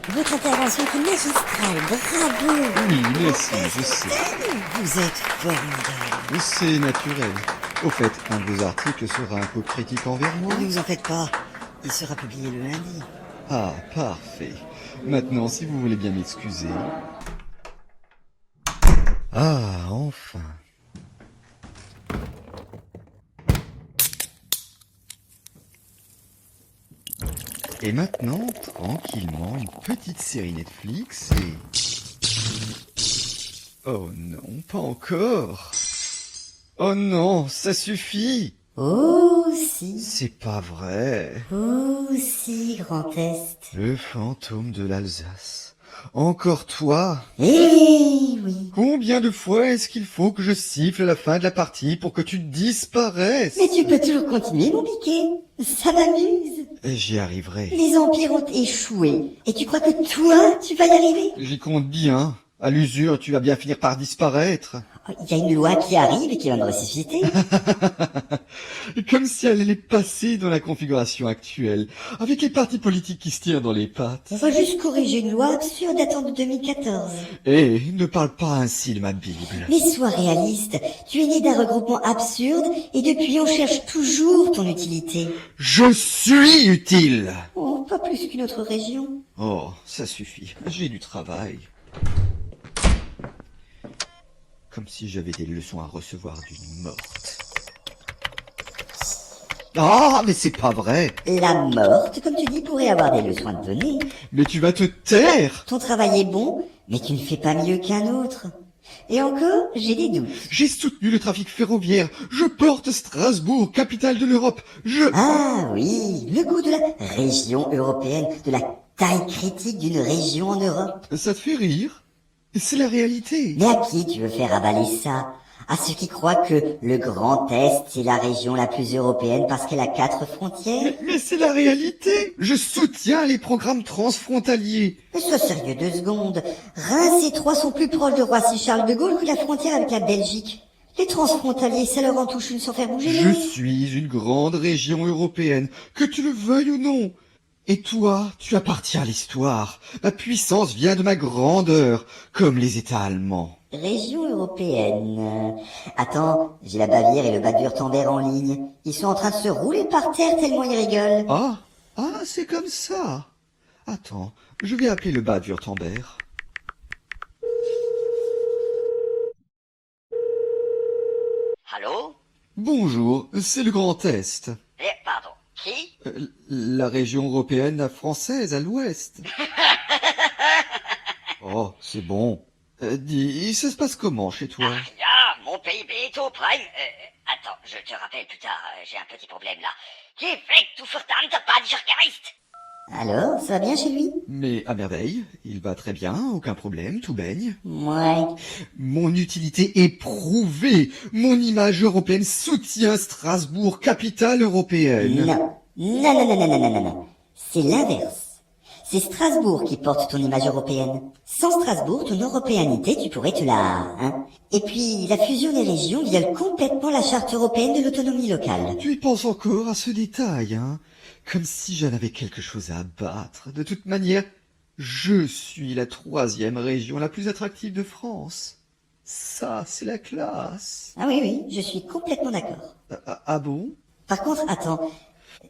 Votre intervention était magistrale, bravo. Oui, merci, je sais. Vous êtes formidable. C'est naturel. Au fait, un de vos articles sera un peu critique envers moi. Ne vous en faites pas, il sera publié le lundi. Ah, parfait. Maintenant, si vous voulez bien m'excuser. Ah, enfin. Et maintenant, tranquillement, une petite série Netflix et... Oh non, pas encore. Oh non, ça suffit. Oh si, C'est pas vrai. oh si, Grand Est. Le fantôme de l'Alsace. Encore toi? Eh oui. Combien de fois est-ce qu'il faut que je siffle à la fin de la partie pour que tu disparaisses? Mais tu peux toujours continuer, mon piquet. Ça m'amuse. J'y arriverai. Les empires ont échoué. Et tu crois que toi, tu vas y arriver? J'y compte bien. À l'usure, tu vas bien finir par disparaître. Il y a une loi qui arrive et qui va me ressusciter. Comme si elle allait passer dans la configuration actuelle, avec les partis politiques qui se tirent dans les pattes. On va juste corriger une loi absurde datant de 2014. Eh, ne parle pas ainsi de ma Bible. Mais sois réaliste. Tu es né d'un regroupement absurde et depuis on cherche toujours ton utilité. Je suis utile. Oh, pas plus qu'une autre région. Oh, ça suffit. J'ai du travail. Comme si j'avais des leçons à recevoir d'une morte. Ah, mais c'est pas vrai. La morte, comme tu dis, pourrait avoir des leçons à te donner. Mais tu vas te taire. Ton travail est bon, mais tu ne fais pas mieux qu'un autre. Et encore, j'ai des doutes. J'ai soutenu le trafic ferroviaire. Je porte Strasbourg, capitale de l'Europe. Ah oui, le goût de la région européenne, de la taille critique d'une région en Europe. Ça te fait rire? C'est la réalité. Mais à qui tu veux faire avaler ça? À ceux qui croient que le Grand Est est la région la plus européenne parce qu'elle a 4 frontières? Mais c'est la réalité. Je soutiens les programmes transfrontaliers. Mais sois sérieux 2 secondes. Reims et Troyes sont plus proches de Roissy-Charles de Gaulle que la frontière avec la Belgique. Les transfrontaliers, ça leur en touche une sans faire bouger Je l'œil. suis une grande région européenne, que tu le veuilles ou non. Et toi, tu appartiens à l'histoire. Ma puissance vient de ma grandeur, comme les États allemands. Région européenne. Attends, j'ai la Bavière et le Bade-Wurtemberg en ligne. Ils sont en train de se rouler par terre tellement ils rigolent. Ah, c'est comme ça. Attends, je vais appeler le Bade-Wurtemberg. Allô? Bonjour, c'est le Grand Est. Pardon, qui? La région européenne française à l'ouest. Oh, c'est bon. Dis, ça se passe comment chez toi? Rien, mon PIB est au prime. Attends, je te rappelle plus tard, j'ai un petit problème là. Qui fait tout verdammt pas Geist? Alors, ça va bien chez lui? Mais à merveille, il va très bien, aucun problème, tout baigne. Ouais. Mon utilité est prouvée. Mon image européenne soutient Strasbourg, capitale européenne. Non. Non. C'est l'inverse. C'est Strasbourg qui porte ton image européenne. Sans Strasbourg, ton européanité, tu pourrais te la... Hein. Et puis, la fusion des régions viole complètement la charte européenne de l'autonomie locale. Tu y penses encore à ce détail, hein? Comme si j'en avais quelque chose à abattre. De toute manière, je suis la 3e région la plus attractive de France. Ça, c'est la classe. Ah oui, je suis complètement d'accord. Ah bon? Par contre, attends,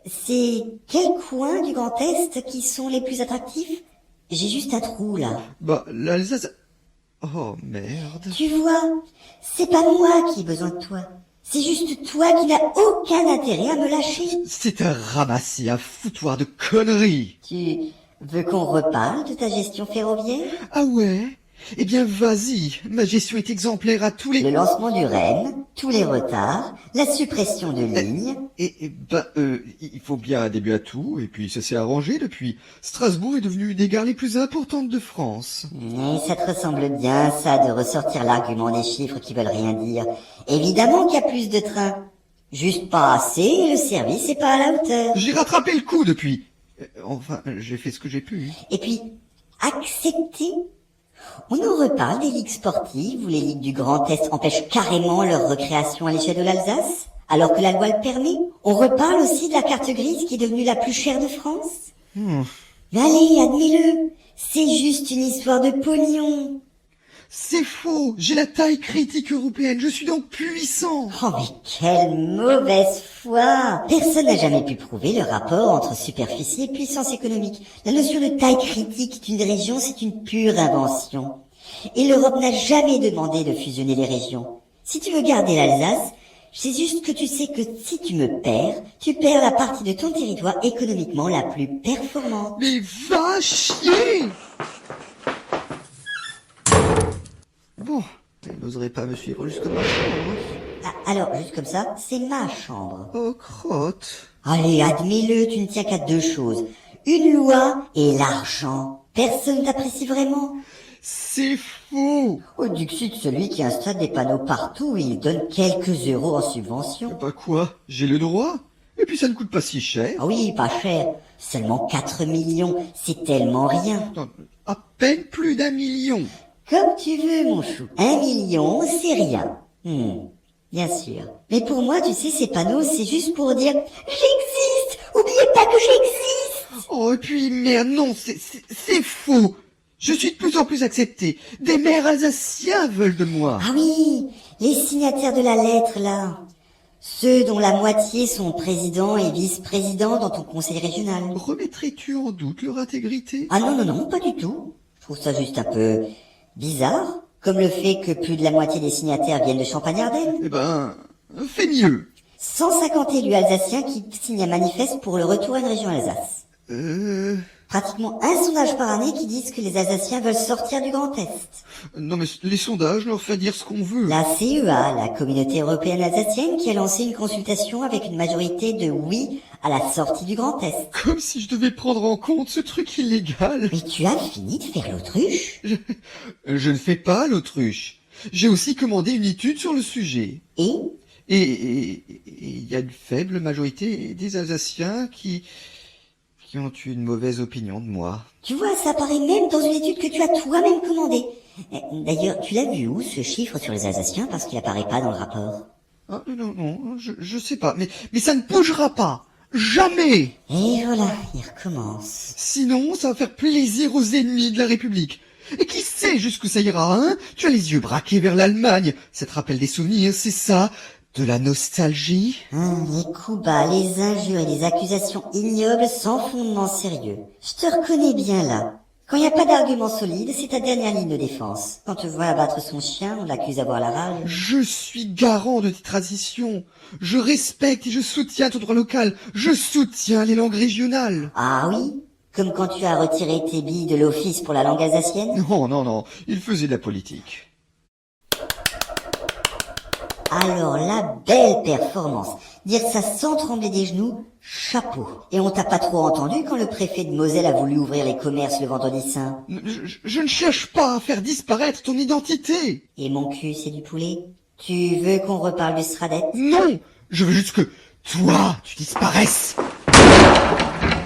c'est quels coins du Grand Est qui sont les plus attractifs? J'ai juste un trou, là. Bah, l'Alsace... Oh, merde. Tu vois, c'est pas moi qui ai besoin de toi. C'est juste toi qui n'as aucun intérêt à me lâcher. C'est un ramassis, un foutoir de conneries. Tu veux qu'on reparle de ta gestion ferroviaire? Ah ouais? Eh bien, vas-y. Ma gestion est exemplaire à tous Le les... lancement du REM, tous les retards, la suppression de lignes. Il faut bien un début à tout, et puis ça s'est arrangé depuis. Strasbourg est devenu une des gares les plus importantes de France. Mais ça te ressemble bien, ça, de ressortir l'argument des chiffres qui veulent rien dire. Évidemment qu'il y a plus de trains. Juste pas assez, et le service est pas à la hauteur. J'ai rattrapé le coup depuis. Enfin, j'ai fait ce que j'ai pu. Et puis, accepter. On nous reparle des ligues sportives où les ligues du Grand Est empêchent carrément leur recréation à l'échelle de l'Alsace, alors que la loi le permet. On reparle aussi de la carte grise qui est devenue la plus chère de France. Mais allez, admets-le. C'est juste une histoire de pognon. C'est faux, j'ai la taille critique européenne, je suis donc puissant. Oh mais quelle mauvaise foi! Personne n'a jamais pu prouver le rapport entre superficie et puissance économique. La notion de taille critique d'une région, c'est une pure invention. Et l'Europe n'a jamais demandé de fusionner les régions. Si tu veux garder l'Alsace, c'est juste que tu sais que si tu me perds, tu perds la partie de ton territoire économiquement la plus performante. Mais va chier! Bon, elle n'oserait pas me suivre jusqu'à ma chambre. Ah, alors, juste comme ça, c'est ma chambre. Oh, crotte. Allez, admets-le, tu ne tiens qu'à deux choses. Une loi et l'argent. Personne t'apprécie vraiment. C'est faux. Au Dixit, celui qui installe des panneaux partout et il donne quelques euros en subvention. Bah quoi, j'ai le droit. Et puis ça ne coûte pas si cher. Ah oui, pas cher. Seulement 4 millions, c'est tellement rien. Non, à peine plus d'1 million. Comme tu veux, mon chou. 1 million, c'est rien. Bien sûr. Mais pour moi, tu sais, ces panneaux, c'est juste pour dire « J'existe! Oubliez pas que j'existe !» Oh, et puis merde, non, c'est faux. Je suis de plus en plus accepté. Des maires alsaciens veulent de moi. Ah oui, les signataires de la lettre, là. Ceux dont la moitié sont présidents et vice-présidents dans ton conseil régional. Remettrais-tu en doute leur intégrité? Ah non, pas du tout. Je trouve ça juste un peu bizarre, comme le fait que plus de la moitié des signataires viennent de Champagne-Ardenne. Eh ben, fais mieux. 150 élus alsaciens qui signent un manifeste pour le retour à une région Alsace. Pratiquement un sondage par année qui disent que les Alsaciens veulent sortir du Grand Est. Non mais les sondages leur font dire ce qu'on veut. La CEA, la Communauté Européenne Alsacienne, qui a lancé une consultation avec une majorité de oui à la sortie du Grand Est. Comme si je devais prendre en compte ce truc illégal. Mais tu as fini de faire l'autruche? Je ne fais pas l'autruche. J'ai aussi commandé une étude sur le sujet. Et il y a une faible majorité des Alsaciens qui ont eu une mauvaise opinion de moi. tu vois, ça apparaît même dans une étude que tu as toi-même commandée. D'ailleurs, tu l'as vu où, ce chiffre sur les Alsaciens, parce qu'il apparaît pas dans le rapport? Ah, non, je sais pas, mais ça ne bougera pas. Jamais. Et voilà, il recommence. Sinon, ça va faire plaisir aux ennemis de la République. Et qui sait jusqu'où ça ira, hein? Tu as les yeux braqués vers l'Allemagne. Ça te rappelle des souvenirs, c'est ça? De la nostalgie? Les coups bas, les injures et les accusations ignobles sans fondement sérieux. Je te reconnais bien là. Quand il n'y a pas d'argument solide, c'est ta dernière ligne de défense. Quand tu vois abattre son chien, on l'accuse d'avoir la rage. Je suis garant de tes traditions. Je respecte et je soutiens ton droit local. Je soutiens les langues régionales. Ah oui? Comme quand tu as retiré tes billes de l'office pour la langue alsacienne? Non, il faisait de la politique. Alors la belle performance. Dire ça sans trembler des genoux, chapeau. Et on t'a pas trop entendu quand le préfet de Moselle a voulu ouvrir les commerces le vendredi saint? Je ne cherche pas à faire disparaître ton identité. Et mon cul, c'est du poulet? Tu veux qu'on reparle du Sradet? Non, je veux juste que toi, tu disparaisses.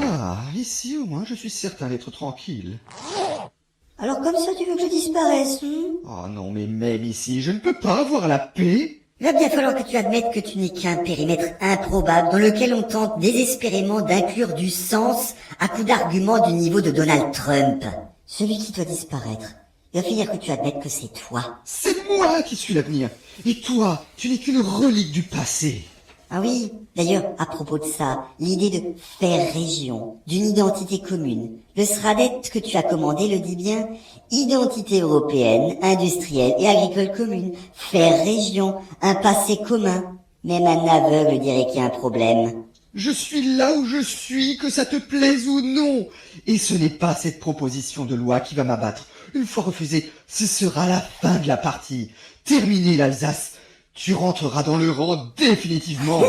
Ah, ici au moins je suis certain d'être tranquille. Alors comme ça, tu veux que je disparaisse, Oh non, mais même ici, je ne peux pas avoir la paix. Il va bien falloir que tu admettes que tu n'es qu'un périmètre improbable dans lequel on tente désespérément d'inclure du sens à coup d'arguments du niveau de Donald Trump. Celui qui doit disparaître. Il va finir que tu admettes que c'est toi. C'est moi qui suis l'avenir. Et toi, tu n'es qu'une relique du passé. Ah oui, d'ailleurs, à propos de ça, l'idée de faire région, d'une identité commune. Le Sradet que tu as commandé le dit bien, identité européenne, industrielle et agricole commune. Faire région, un passé commun. Même un aveugle dirait qu'il y a un problème. Je suis là où je suis, que ça te plaise ou non. Et ce n'est pas cette proposition de loi qui va m'abattre. Une fois refusée, ce sera la fin de la partie. Terminé l'Alsace. Tu rentreras dans le rang définitivement.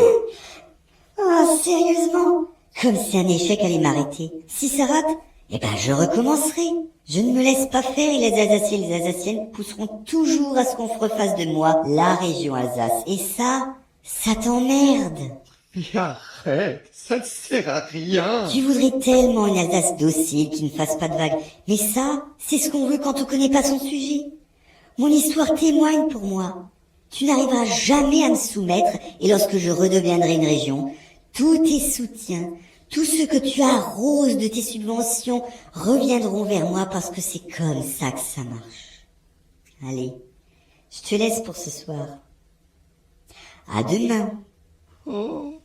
Oh, sérieusement? Comme si un échec allait m'arrêter. Si ça rate, eh ben je recommencerai. Je ne me laisse pas faire et les Alsaciens et les Alsaciennes pousseront toujours à ce qu'on refasse de moi la région Alsace. Et ça t'emmerde. Mais arrête, ça ne sert à rien. Tu voudrais tellement une Alsace docile qui ne fasse pas de vagues. Mais ça, c'est ce qu'on veut quand on connaît pas son sujet. Mon histoire témoigne pour moi. Tu n'arriveras jamais à me soumettre et lorsque je redeviendrai une région, tout tes soutiens, Tout ce que tu arroses de tes subventions reviendront vers moi parce que c'est comme ça que ça marche. Allez, je te laisse pour ce soir. À demain. Oh,